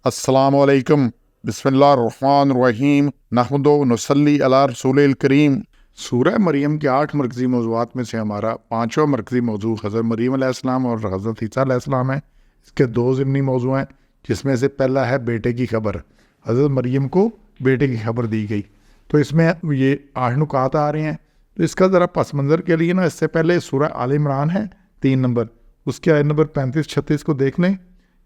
अस्सलामु अलैकुम, बिस्मिल्लाहिर्रहमानिर्रहीम, नहमदु व नुसल्ली अला रसूलिल करीम। सूरह मरियम के 8 मरकज़ी मौज़ूआत में से हमारा 5वां मरकज़ी मौज़ू हज़रत मरियम अलैहिस्सलाम और हज़रत ईसा अलैहिस्सलाम है। इसके 2 ज़िमनी मौज़ू हैं, जिसमें से पहला है बेटे की खबर। हज़रत मरियम को बेटे की खबर दी गई, तो इसमें ये 8 नुकात आ रहे हैं। तो इसका ज़रा पस मंज़र के लिए ना, इससे पहले सूरह आल इमरान है 3 नंबर, उसके आयत नंबर 35-36 को देख लें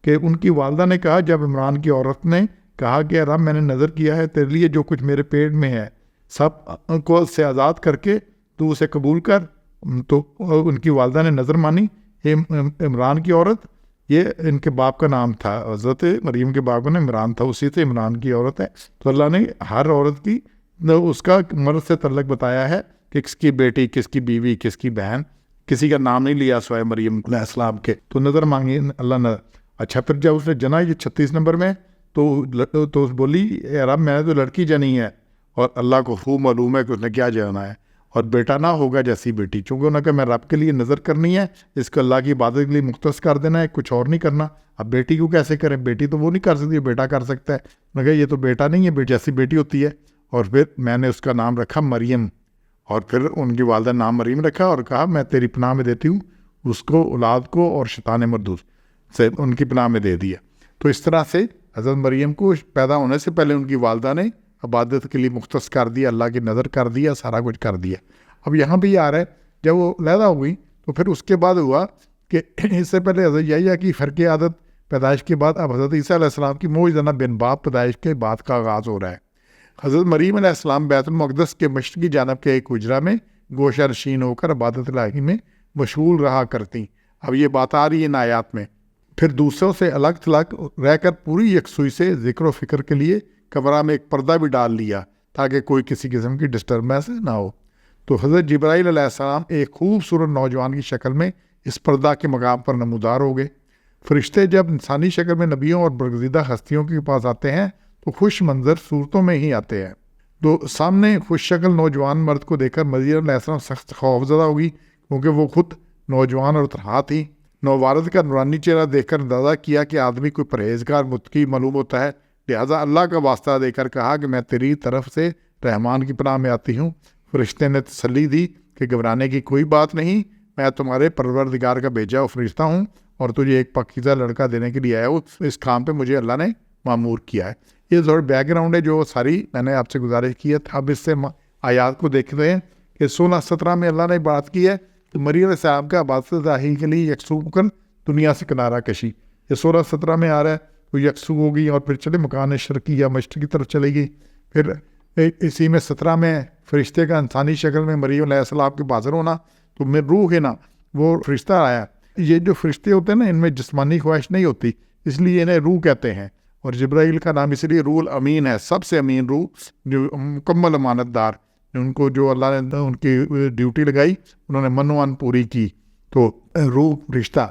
कि उनकी वालदा ने कहा, जब इमरान की औरत ने कहा कि रब मैंने नज़र किया है तेरे लिए जो कुछ मेरे पेट में है सब को से आज़ाद करके तू उसे कबूल कर, तो उनकी वालदा ने नज़र मानी। इमरान की औरत, ये इनके बाप का नाम था, हज़रत मरीम के बाप का नाम इमरान था, उसी से इमरान की औरत है। तो अल्लाह ने हर औरत की उसका मर्द से तल्लक बताया है कि किसकी बेटी, किसकी बीवी, किसकी बहन, किसी का नाम नहीं लिया सिवाय मरियम अलैहिस्सलाम के। तो नज़र मांगी अल्लाह ने। अच्छा, फिर जब उसने जना ये 36 नंबर में, तो बोली रब मैंने तो लड़की जनी है और अल्लाह को खूब मालूम है कि उसने क्या जाना है, और बेटा ना होगा जैसी बेटी। चूँकि उन्होंने कहा मैं रब के लिए नज़र करनी है, इसको अल्लाह की इबादत के लिए मुख्तस कर देना है, कुछ और नहीं करना। अब बेटी को कैसे करें, बेटी तो वो नहीं कर सकती, बेटा कर सकता है। उन्होंने कहा ये तो बेटा नहीं है, बेटी जैसी बेटी होती है। और फिर मैंने उसका नाम रखा मरियम, और फिर उनकी वालदा नाम मरियम रखा और कहा मैं तेरी पनाह में देती हूँ उसको, औलाद को, और शैतान मरदूस से उनकी पनाह में दे दिया। तो इस तरह से हज़रत मरियम को पैदा होने से पहले उनकी वालदा ने इबादत के लिए मुख्तस कर दिया, अल्लाह की नज़र कर दिया, सारा कुछ कर दिया। अब यहाँ भी आ रहा है, जब वो लैदा हो गई तो फिर उसके बाद हुआ कि इससे पहले हज़रत यहया की फ़र्क़ आदत पैदाइश के बाद अब हज़रत ईसा अलैहिस्सलाम की मौजज़ाना बिन बाप पैदाइश के बाद का आगाज़ हो रहा है। हज़रत मरीम अलैहिस्सलाम बैतुल मक़दस के मशरक़ी जानब के एक हुजरा में गोशा नशीन होकर इबादत इलाही में मशगूल रहा करती। अब ये बात आ रही है इन आयात में। फिर दूसरों से अलग थलग रहकर पूरी यकसुई से ज़िक्र व फ़िक्र के लिए कमरा में एक पर्दा भी डाल लिया, ताकि कोई किसी किस्म की डिस्टर्बेंस ना हो। तो हज़रत जिब्राईल अलैहिस्सलाम एक खूबसूरत नौजवान की शक्ल में इस पर्दा के मकाम पर नमूदार हो गए। फ़रिश्ते जब इंसानी शक्ल में नबियों और बरगज़ीदा हस्तियों के पास आते हैं तो खुश मंजर सूरतों में ही आते हैं। तो सामने खुश शक्ल नौजवान मर्द को देखकर मरियम अलैहिस्सलाम सख्त खौफज़दा होगी, क्योंकि वो खुद नौजवान और तनहा थी। नौवारद का नूरानी चेहरा देखकर अंदाज़ा किया कि आदमी कोई परहेजगार मुत्तकी मालूम होता है, लिहाजा अल्लाह का वास्ता देकर कहा कि मैं तेरी तरफ से रहमान की पनाह में आती हूँ। फरिश्ते ने तसल्ली दी कि घबराने की कोई बात नहीं, मैं तुम्हारे परवरदिगार का भेजा हुआ फरिश्ता हूँ और तुझे एक पाकीज़ा लड़का देने के लिए आया हूँ। इस काम पर मुझे अल्लाह ने मामूर किया है। ये थोड़ा बैकग्राउंड है जो सारी मैंने आपसे गुजारिश की है। अब इससे आयात को देखते हैं कि 16-17 में अल्लाह ने बात की है कि मरियम साहब का इबादत इलाही के लिए यकसू होकर दुनिया से किनारा कशी। ये 16-17 में आ रहा है, तो यकसू हो गई और फिर चले मकान शर्की या मशरक़ की तरफ चली गई। फिर इसी में 17 में फ़रिश्ते का इंसानी शक्ल में मरियम अलैहिस्सलाम के हाज़िर होना, तो मैं रूह है ना, वो फ़रिश्ता आया। ये जो फ़रिश्ते होते हैं ना, इनमें जिस्मानी ख्वाहिश नहीं होती, इसलिए इन्हें रूह कहते हैं। और जिब्राईल का नाम इसलिए रूहुल अमीन है, सबसे अमीन रूह, जो मुकम्मल अमानतदार, उनको जो अल्लाह ने उनकी ड्यूटी लगाई उन्होंने मनोवन पूरी की। तो रूह रिश्ता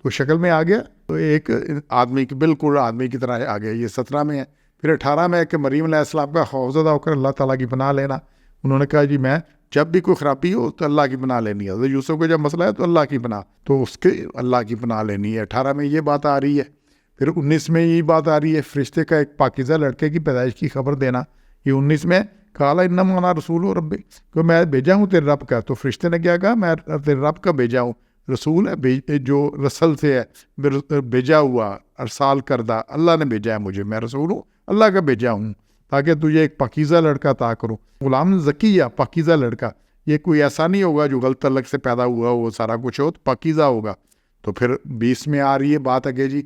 तो शक्ल में आ गया, तो एक आदमी की, बिल्कुल आदमी की तरह आ गया। ये 17 में है। फिर 18 में है कि मरीम अलैहिस्सलाम का खौफज़दा होकर अल्लाह ताला की पनाह लेना। उन्होंने कहा जी मैं जब भी कोई ख़राबी हो तो अल्लाह की पनाह लेनी है। तो यूसुफ को जब मसला है तो अल्लाह की पनाह, तो उसके अल्लाह की पनाह लेनी है। 18 में ये बात आ रही है। फिर 19 में यही बात आ रही है, फ़रिश्ते का एक पाकीज़ा लड़के की पैदाइश की खबर देना। ये 19 में काला इन्नमा अना रसूल रब्बी, कि मैं भेजा हूँ तेरे रब का। तो फ़रिश्ते ने क्या कहा, मैं तेरे रब का भेजा हूँ। रसूल है जो रसल से है, भेजा हुआ, अरसाल करदा, अल्लाह ने भेजा है मुझे, मैं रसूल हूँ, अल्लाह का भेजा हूँ, ताकि तुझे एक पाकीज़ा लड़का अता करूँ। गुलाम ज़किया, पाकीज़ा लड़का, ये कोई ऐसा नहीं होगा जो गलत तलक से पैदा हुआ वो सारा कुछ हो, तो पाकीज़ा होगा। तो फिर 20 में आ रही है बात आगे जी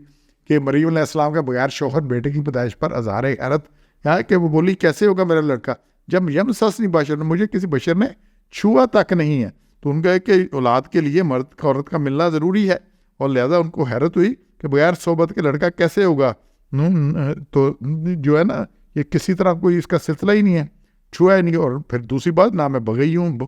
कि मरीम अलैहिस्सलाम का बगैर शौहर बेटे की पैदाइश पर अज़हार हैरत है कि वो बोली कैसे होगा मेरा लड़का जब यमससनी बशर, मुझे किसी बशर ने छुआ तक नहीं है। तो उनका कि औलाद के लिए मर्द का औरत का मिलना ज़रूरी है, और लिहाजा उनको हैरत हुई कि बगैर सोबत के लड़का कैसे होगा। तो जो है ना, ये किसी तरह कोई इसका सिलसिला ही नहीं है, छुआ ही नहीं। और फिर दूसरी बात, ना मैं बगई हूँ,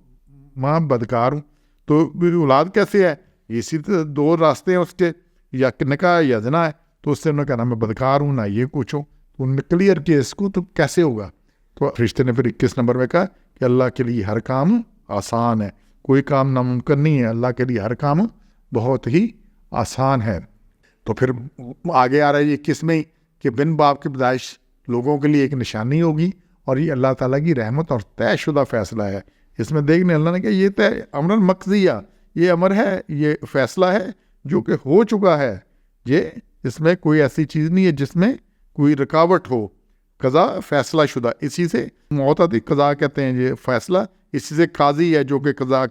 माँ बदकार हूँ, तो औलाद कैसे है? इसी तरह 2 रास्ते हैं उसके, या निकाह या ज़िना है। तो उससे उन्होंने कहा ना मैं बदकार हूँ, ना ये कुछ हो। तो उन्होंने क्लियर किया इसको, तो कैसे होगा? तो फरिश्ते ने फिर 21 नंबर में कहा कि अल्लाह के लिए हर काम आसान है, कोई काम नामुमकिन नहीं है, अल्लाह के लिए हर काम बहुत ही आसान है। तो फिर आगे आ रहा है 21 में کہ بن باپ کی پیدائش لوگوں کے لیے ایک نشانی ہوگی، اور یہ اللہ تعالیٰ کی رحمت اور طے شدہ فیصلہ ہے۔ اس میں دیکھنے اللہ نے کہا یہ طے امر مقضیہ، یہ امر ہے، یہ فیصلہ ہے جو کہ ہو چکا ہے، یہ اس میں کوئی ایسی چیز نہیں ہے جس میں کوئی رکاوٹ ہو، قضا فیصلہ شدہ۔ اسی سے معتد قضا کہتے ہیں، یہ فیصلہ اسی سے قاضی ہے جو کہ قضا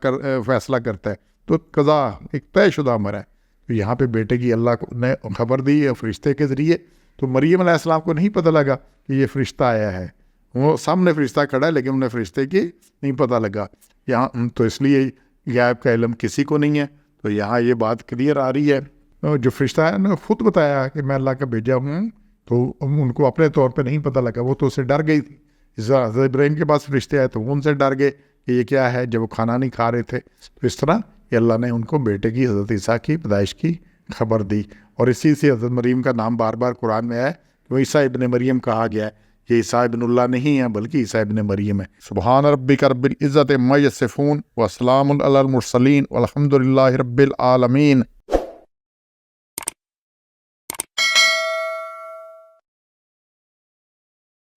فیصلہ کرتا ہے، تو قضا ایک طے شدہ امر ہے۔ تو یہاں پہ بیٹے کی اللہ نے خبر دی ہے فرشتے کے ذریعے، تو مریم علیہ السلام کو نہیں پتہ لگا کہ یہ فرشتہ آیا ہے، وہ سامنے فرشتہ کھڑا ہے لیکن انہیں فرشتے کی نہیں پتہ لگا یہاں، تو اس لیے غیب کا علم کسی کو نہیں ہے۔ تو یہاں یہ بات کلیئر آ رہی ہے، جو فرشتہ ہے نے خود بتایا کہ میں اللہ کا بھیجا ہوں، تو ان کو اپنے طور پہ نہیں پتہ لگا، وہ تو اسے ڈر گئی تھی۔ حضرت ابراہیم کے پاس فرشتے آئے تو وہ ان سے ڈر گئے کہ یہ کیا ہے، جب وہ کھانا نہیں کھا رہے تھے۔ تو اس طرح کہ اللہ نے ان کو بیٹے کی حضرت عیسیٰ کی پیدائش کی خبر دی، اور اسی سے حضرت مریم کا نام بار بار قرآن میں ہے، وہ عیسیٰ ابن مریم کہا گیا ہے۔ یہ عیسیٰ ابن اللہ نہیں ہے بلکہ عیسیٰ ابن مریم ہے۔ سبحان ربک رب العزت عما یصفون وسلام علی المرسلین والحمد للہ رب العالمین۔